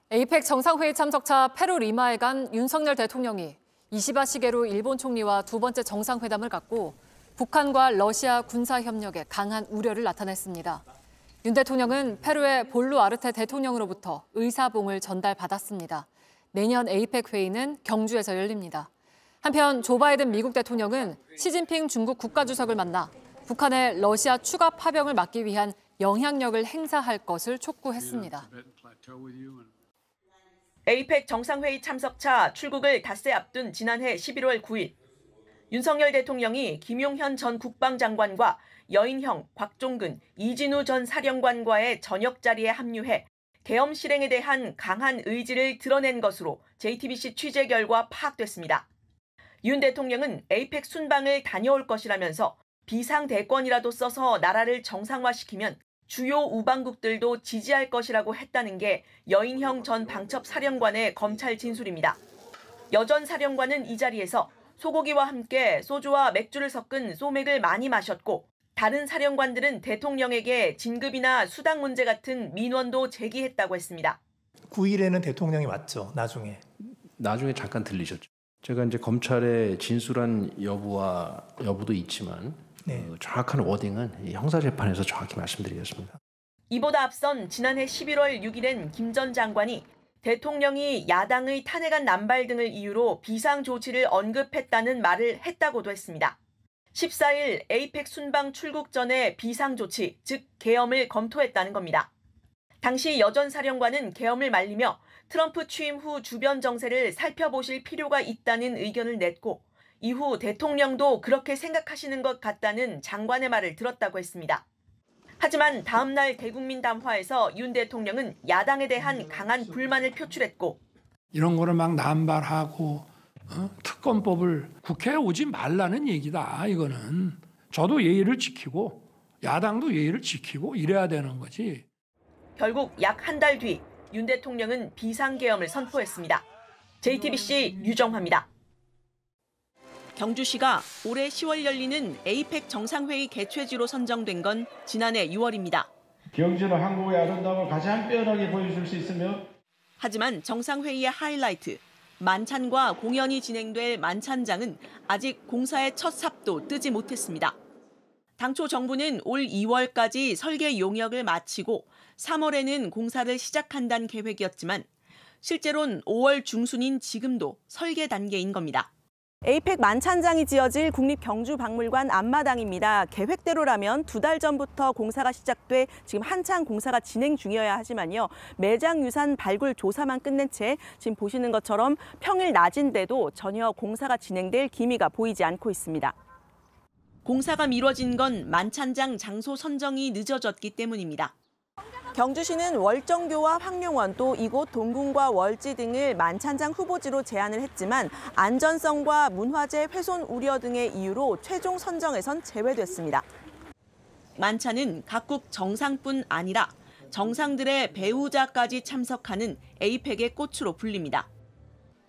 에이펙 정상회의 참석차 페루 리마에 간 윤석열 대통령이 이시바 시게루 일본 총리와 두 번째 정상회담을 갖고 북한과 러시아 군사협력에 강한 우려를 나타냈습니다. 윤 대통령은 페루의 볼루 아르테 대통령으로부터 의사봉을 전달받았습니다. 내년 에이펙 회의는 경주에서 열립니다. 한편 조 바이든 미국 대통령은 시진핑 중국 국가주석을 만나 북한의 러시아 추가 파병을 막기 위한 영향력을 행사할 것을 촉구했습니다. 에이펙 정상회의 참석차 출국을 닷새 앞둔 지난해 11월 9일, 윤석열 대통령이 김용현 전 국방장관과 여인형, 곽종근, 이진우 전 사령관과의 저녁 자리에 합류해 계엄 실행에 대한 강한 의지를 드러낸 것으로 JTBC 취재 결과 파악됐습니다. 윤 대통령은 에이펙 순방을 다녀올 것이라면서 비상대권이라도 써서 나라를 정상화시키면 주요 우방국들도 지지할 것이라고 했다는 게 여인형 전 방첩 사령관의 검찰 진술입니다. 여 전 사령관은 이 자리에서 소고기와 함께 소주와 맥주를 섞은 소맥을 많이 마셨고 다른 사령관들은 대통령에게 진급이나 수당 문제 같은 민원도 제기했다고 했습니다. 9일에는 대통령이 왔죠, 나중에 잠깐 들리셨죠. 제가 이제 검찰의 진술한 여부도 있지만 정확한 워딩은 형사재판에서 정확히 말씀드리겠습니다. 이보다 앞선 지난해 11월 6일엔 김 전 장관이 대통령이 야당의 탄핵안 남발 등을 이유로 비상조치를 언급했다는 말을 했다고도 했습니다. 14일 에이펙 순방 출국 전에 비상조치, 즉 계엄을 검토했다는 겁니다. 당시 여 전 사령관은 계엄을 말리며 트럼프 취임 후 주변 정세를 살펴보실 필요가 있다는 의견을 냈고 이후 대통령도 그렇게 생각하시는 것 같다는 장관의 말을 들었다고 했습니다. 하지만 다음 날 대국민 담화에서 윤 대통령은 야당에 대한 강한 불만을 표출했고 이런 거를 막 남발하고 특검법을 국회에 오지 말라는 얘기다. 이거는 저도 예의를 지키고 야당도 예의를 지키고 이래야 되는 거지. 결국 약 한 달 뒤 윤 대통령은 비상계엄을 선포했습니다. JTBC 유정화입니다. 경주시가 올해 10월 열리는 에이펙 정상회의 개최지로 선정된 건 지난해 6월입니다. 경주는 한국의 아름다움을 가장 빼어나게 보여줄 수 있으며 하지만 정상회의의 하이라이트, 만찬과 공연이 진행될 만찬장은 아직 공사의 첫 삽도 뜨지 못했습니다. 당초 정부는 올 2월까지 설계 용역을 마치고 3월에는 공사를 시작한다는 계획이었지만 실제로는 5월 중순인 지금도 설계 단계인 겁니다. 에이펙 만찬장이 지어질 국립경주박물관 앞마당입니다. 계획대로라면 2달 전부터 공사가 시작돼 지금 한창 공사가 진행 중이어야 하지만요. 매장 유산 발굴 조사만 끝낸 채 지금 보시는 것처럼 평일 낮인데도 전혀 공사가 진행될 기미가 보이지 않고 있습니다. 공사가 미뤄진 건 만찬장 장소 선정이 늦어졌기 때문입니다. 경주시는 월정교와 황룡원 또 이곳 동궁과 월지 등을 만찬장 후보지로 제안을 했지만 안전성과 문화재 훼손 우려 등의 이유로 최종 선정에선 제외됐습니다. 만찬은 각국 정상뿐 아니라 정상들의 배우자까지 참석하는 에이펙의 꽃으로 불립니다.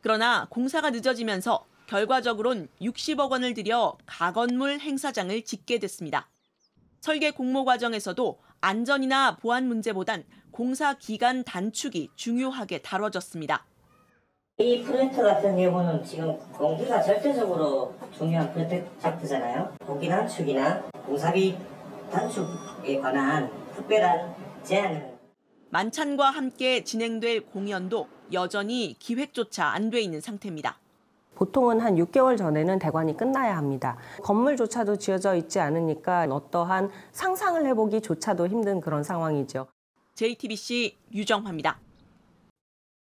그러나 공사가 늦어지면서 결과적으론 60억 원을 들여 가건물 행사장을 짓게 됐습니다. 설계 공모 과정에서도 안전이나 보안 문제보단 공사 기간 단축이 중요하게 다뤄졌습니다. 이 프로젝트 같은 경우는 지금 공기가 절대적으로 중요한 프로젝트잖아요. 공기 단축이나 공사비 단축에 관한 특별한 제안을. 만찬과 함께 진행될 공연도 여전히 기획조차 안 돼 있는 상태입니다. 보통은 한 6개월 전에는 대관이 끝나야 합니다. 건물조차도 지어져 있지 않으니까 어떠한 상상을 해보기조차도 힘든 그런 상황이죠. JTBC 유정화입니다.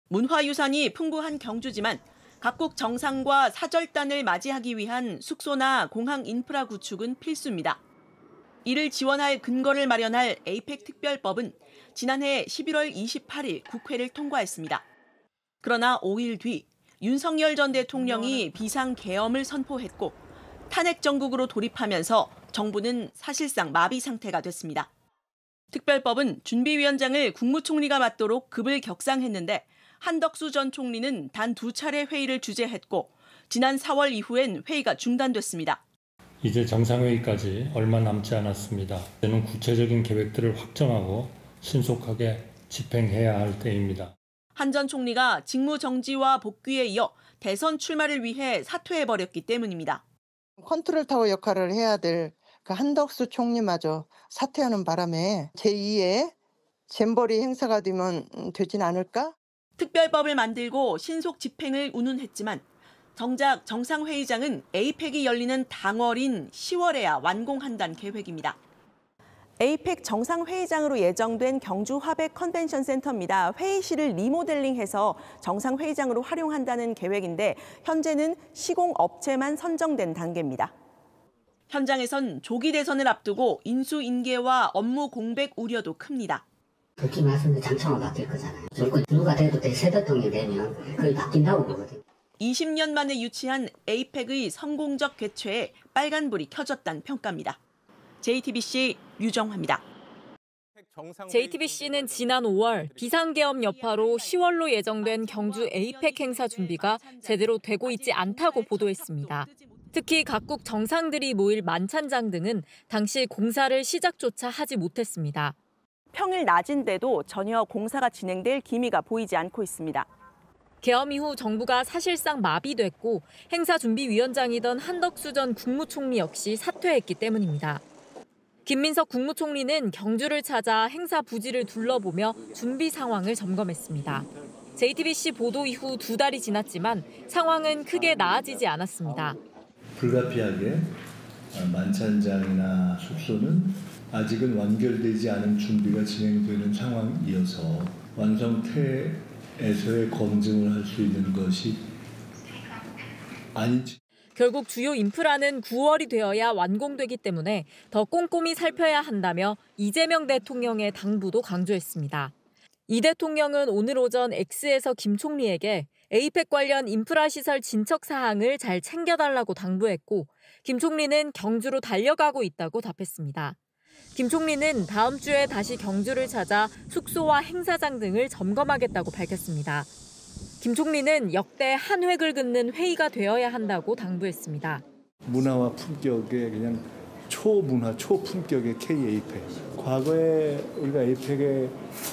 문화유산이 풍부한 경주지만 각국 정상과 사절단을 맞이하기 위한 숙소나 공항 인프라 구축은 필수입니다. 이를 지원할 근거를 마련할 에이펙 특별법은 지난해 11월 28일 국회를 통과했습니다. 그러나 5일 뒤 윤석열 전 대통령이 비상계엄을 선포했고 탄핵 정국으로 돌입하면서 정부는 사실상 마비 상태가 됐습니다. 특별법은 준비위원장을 국무총리가 맡도록 급을 격상했는데 한덕수 전 총리는 단 2차례 회의를 주재했고 지난 4월 이후엔 회의가 중단됐습니다. 이제 정상회의까지 얼마 남지 않았습니다. 이제는 구체적인 계획들을 확정하고 신속하게 집행해야 할 때입니다. 한 전 총리가 직무 정지와 복귀에 이어 대선 출마를 위해 사퇴해버렸기 때문입니다. 컨트롤타워 역할을 해야 될 그 한덕수 총리마저 사퇴하는 바람에 제2의 잼버리 행사가 되진 않을까? 특별법을 만들고 신속 집행을 운운했지만 정작 정상회의장은 에이펙이 열리는 당월인 10월에야 완공한다는 계획입니다. 에이펙 정상회의장으로 예정된 경주 화백 컨벤션 센터입니다. 회의실을 리모델링해서 정상회의장으로 활용한다는 계획인데 현재는 시공업체만 선정된 단계입니다. 현장에선 조기 대선을 앞두고 인수인계와 업무 공백 우려도 큽니다. 그렇게 말씀드린 장차가 바뀔 거잖아요. 정권 누가 돼도 새 대통령이 되면 그게 바뀐다고 보거든요. 20년 만에 유치한 에이펙의 성공적 개최에 빨간불이 켜졌다는 평가입니다. JTBC 유정화입니다. JTBC는 지난 5월 비상계엄 여파로 10월로 예정된 경주 에이펙 행사 준비가 제대로 되고 있지 않다고 보도했습니다. 특히 각국 정상들이 모일 만찬장 등은 당시 공사를 시작조차 하지 못했습니다. 평일 낮인데도 전혀 공사가 진행될 기미가 보이지 않고 있습니다. 계엄 이후 정부가 사실상 마비됐고 행사준비위원장이던 한덕수 전 국무총리 역시 사퇴했기 때문입니다. 김민석 국무총리는 경주를 찾아 행사 부지를 둘러보며 준비 상황을 점검했습니다. JTBC 보도 이후 2달이 지났지만 상황은 크게 나아지지 않았습니다. 불가피하게 만찬장이나 숙소는 아직은 완결되지 않은 준비가 진행되는 상황이어서 완성태에서의 검증을 할 수 있는 것이 아니지. 결국 주요 인프라는 9월이 되어야 완공되기 때문에 더 꼼꼼히 살펴야 한다며 이재명 대통령의 당부도 강조했습니다. 이 대통령은 오늘 오전 X에서 김 총리에게 에이펙 관련 인프라 시설 진척 사항을 잘 챙겨달라고 당부했고 김 총리는 경주로 달려가고 있다고 답했습니다. 김 총리는 다음 주에 다시 경주를 찾아 숙소와 행사장 등을 점검하겠다고 밝혔습니다. 김 총리는 역대 한 획을 긋는 회의가 되어야 한다고 당부했습니다. 문화와 품격의 그냥 초문화, 초품격의 K-에이펙. 과거에 우리가 에이펙의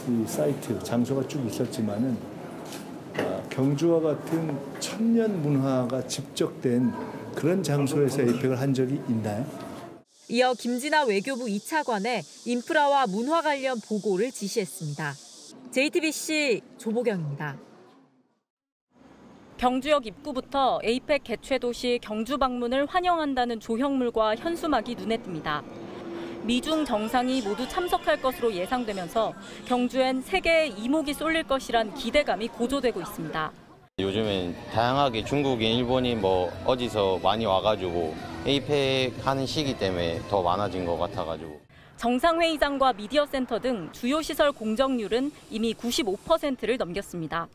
이 사이트, 장소가 쭉 있었지만은 경주와 같은 천년 문화가 집적된 그런 장소에서 에이펙을 한 적이 있나요? 이어 김진아 외교부 2차관에 인프라와 문화 관련 보고를 지시했습니다. JTBC 조보경입니다. 경주역 입구부터 에이펙 개최 도시 경주 방문을 환영한다는 조형물과 현수막이 눈에 띕니다. 미중 정상이 모두 참석할 것으로 예상되면서 경주엔 세계의 이목이 쏠릴 것이란 기대감이 고조되고 있습니다. 요즘엔 다양하게 중국인, 일본인 어디서 많이 와가지고 에이펙 하는 시기 때문에 더 많아진 것 같아가지고. 정상회의장과 미디어센터 등 주요 시설 공정률은 이미 95%를 넘겼습니다.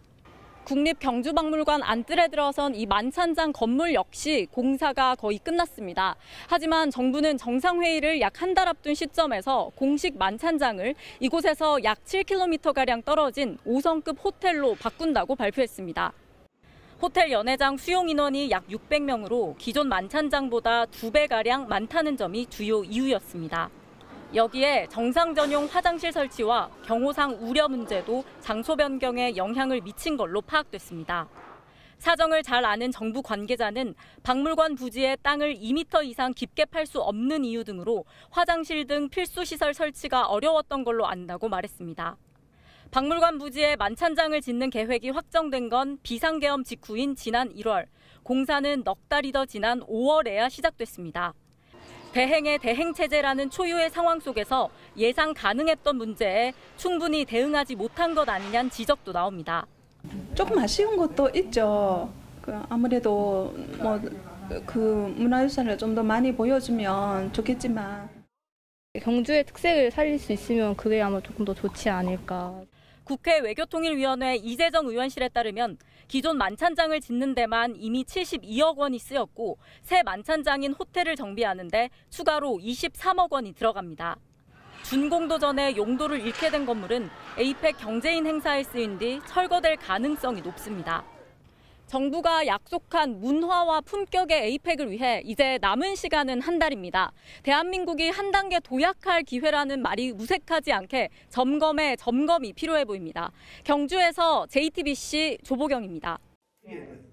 국립경주박물관 안뜰에 들어선 이 만찬장 건물 역시 공사가 거의 끝났습니다. 하지만 정부는 정상회의를 약 한 달 앞둔 시점에서 공식 만찬장을 이곳에서 약 7km가량 떨어진 5성급 호텔로 바꾼다고 발표했습니다. 호텔 연회장 수용 인원이 약 600명으로 기존 만찬장보다 2배가량 많다는 점이 주요 이유였습니다. 여기에 정상 전용 화장실 설치와 경호상 우려 문제도 장소 변경에 영향을 미친 걸로 파악됐습니다. 사정을 잘 아는 정부 관계자는 박물관 부지에 땅을 2m 이상 깊게 팔 수 없는 이유 등으로 화장실 등 필수 시설 설치가 어려웠던 걸로 안다고 말했습니다. 박물관 부지에 만찬장을 짓는 계획이 확정된 건 비상계엄 직후인 지난 1월, 공사는 넉 달이 더 지난 5월에야 시작됐습니다. 대행의 대행체제라는 초유의 상황 속에서 예상 가능했던 문제에 충분히 대응하지 못한 것 아니냐는 지적도 나옵니다. 조금 아쉬운 것도 있죠. 아무래도 문화유산을 좀 더 많이 보여주면 좋겠지만. 경주의 특색을 살릴 수 있으면 그게 아마 조금 더 좋지 않을까. 국회 외교통일위원회 이재정 의원실에 따르면 기존 만찬장을 짓는 데만 이미 72억 원이 쓰였고 새 만찬장인 호텔을 정비하는 데 추가로 23억 원이 들어갑니다. 준공도 전에 용도를 잃게 된 건물은 에이펙 경제인 행사에 쓰인 뒤 철거될 가능성이 높습니다. 정부가 약속한 문화와 품격의 에이펙을 위해 이제 남은 시간은 한 달입니다. 대한민국이 한 단계 도약할 기회라는 말이 무색하지 않게 점검에 점검이 필요해 보입니다. 경주에서 JTBC 조보경입니다.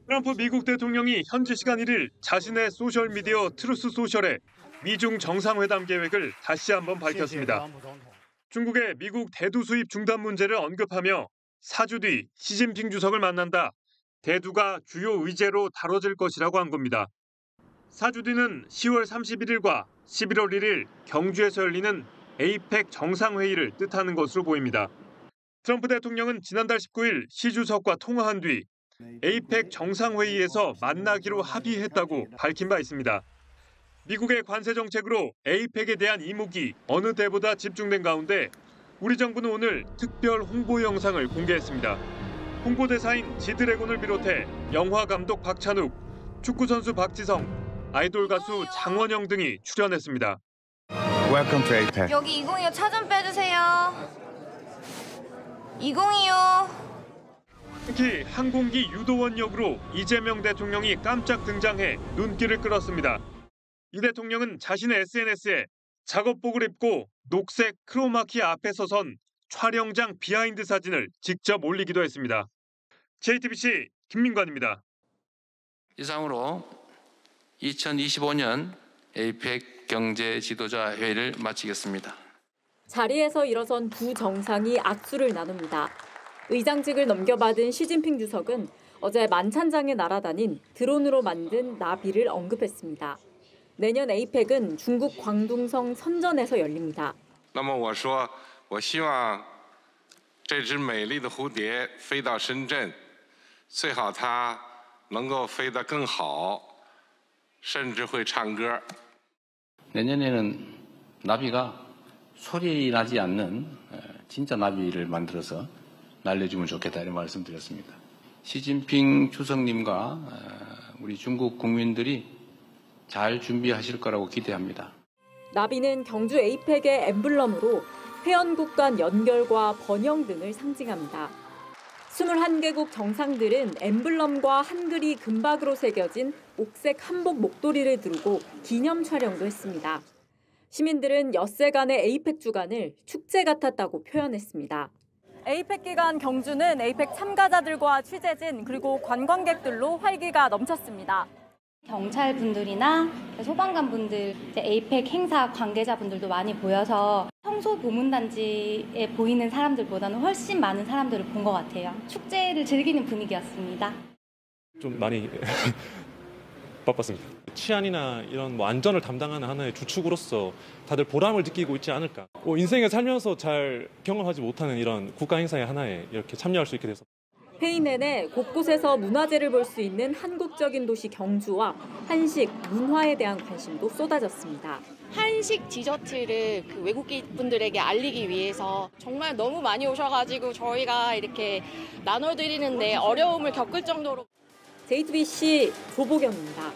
트럼프 미국 대통령이 현지 시간 1일 자신의 소셜미디어 트루스 소셜에 미중 정상회담 계획을 다시 한번 밝혔습니다. 중국의 미국 대두 수입 중단 문제를 언급하며 4주 뒤 시진핑 주석을 만난다. 대두가 주요 의제로 다뤄질 것이라고 한 겁니다. 4주 뒤는 10월 31일과 11월 1일 경주에서 열리는 에이펙 정상회의를 뜻하는 것으로 보입니다. 트럼프 대통령은 지난달 19일 시 주석과 통화한 뒤 에이펙 정상회의에서 만나기로 합의했다고 밝힌 바 있습니다. 미국의 관세 정책으로 에이펙에 대한 이목이 어느 때보다 집중된 가운데 우리 정부는 오늘 특별 홍보 영상을 공개했습니다. 홍보대사인 지드래곤을 비롯해 영화 감독 박찬욱, 축구선수 박지성, 아이돌 가수 장원영 등이 출연했습니다. Welcome to APEC. 여기 2025 차 좀 빼주세요. 2025. 특히 항공기 유도원 역으로 이재명 대통령이 깜짝 등장해 눈길을 끌었습니다. 이 대통령은 자신의 SNS에 작업복을 입고 녹색 크로마키 앞에 서선 촬영장 비하인드 사진을 직접 올리기도 했습니다. JTBC 김민관입니다. 이상으로 2025년 에이펙 경제 지도자 회의를 마치겠습니다. 자리에서 일어선 두 정상이 악수를 나눕니다. 의장직을 넘겨받은 시진핑 주석은 어제 만찬장에 날아다닌 드론으로 만든 나비를 언급했습니다. 내년 에이펙은 중국 광둥성 선전에서 열립니다. 那么我说我希望这只美丽的蝴蝶飞到深圳，最好它能够飞得更好，甚至会唱歌。 내년에는 나비가 소리 나지 않는 진짜 나비를 만들어서 날려주면 좋겠다 이런 말씀드렸습니다. 시진핑 주석님과 우리 중국 국민들이 잘 준비하실 거라고 기대합니다. 나비는 경주 에이펙의 엠블럼으로 회원국 간 연결과 번영 등을 상징합니다. 21개국 정상들은 엠블럼과 한글이 금박으로 새겨진 옥색 한복 목도리를 두르고 기념 촬영도 했습니다. 시민들은 엿새간의 에이펙 주간을 축제 같았다고 표현했습니다. 에이펙 기간 경주는 에이펙 참가자들과 취재진 그리고 관광객들로 활기가 넘쳤습니다. 경찰분들이나 소방관분들, 에이펙 행사 관계자분들도 많이 보여서 평소 보문단지에 보이는 사람들보다는 훨씬 많은 사람들을 본 것 같아요. 축제를 즐기는 분위기였습니다. 좀 많이 바빴습니다. 치안이나 이런 안전을 담당하는 하나의 주축으로서 다들 보람을 느끼고 있지 않을까. 인생에 살면서 잘 경험하지 못하는 이런 국가 행사의 하나에 이렇게 참여할 수 있게 돼서. 회의 내내 곳곳에서 문화재를 볼 수 있는 한국적인 도시 경주와 한식, 문화에 대한 관심도 쏟아졌습니다. 한식 디저트를 외국인 분들에게 알리기 위해서 정말 너무 많이 오셔가지고 저희가 이렇게 나눠드리는데 어려움을 겪을 정도로. JTBC 조보경입니다.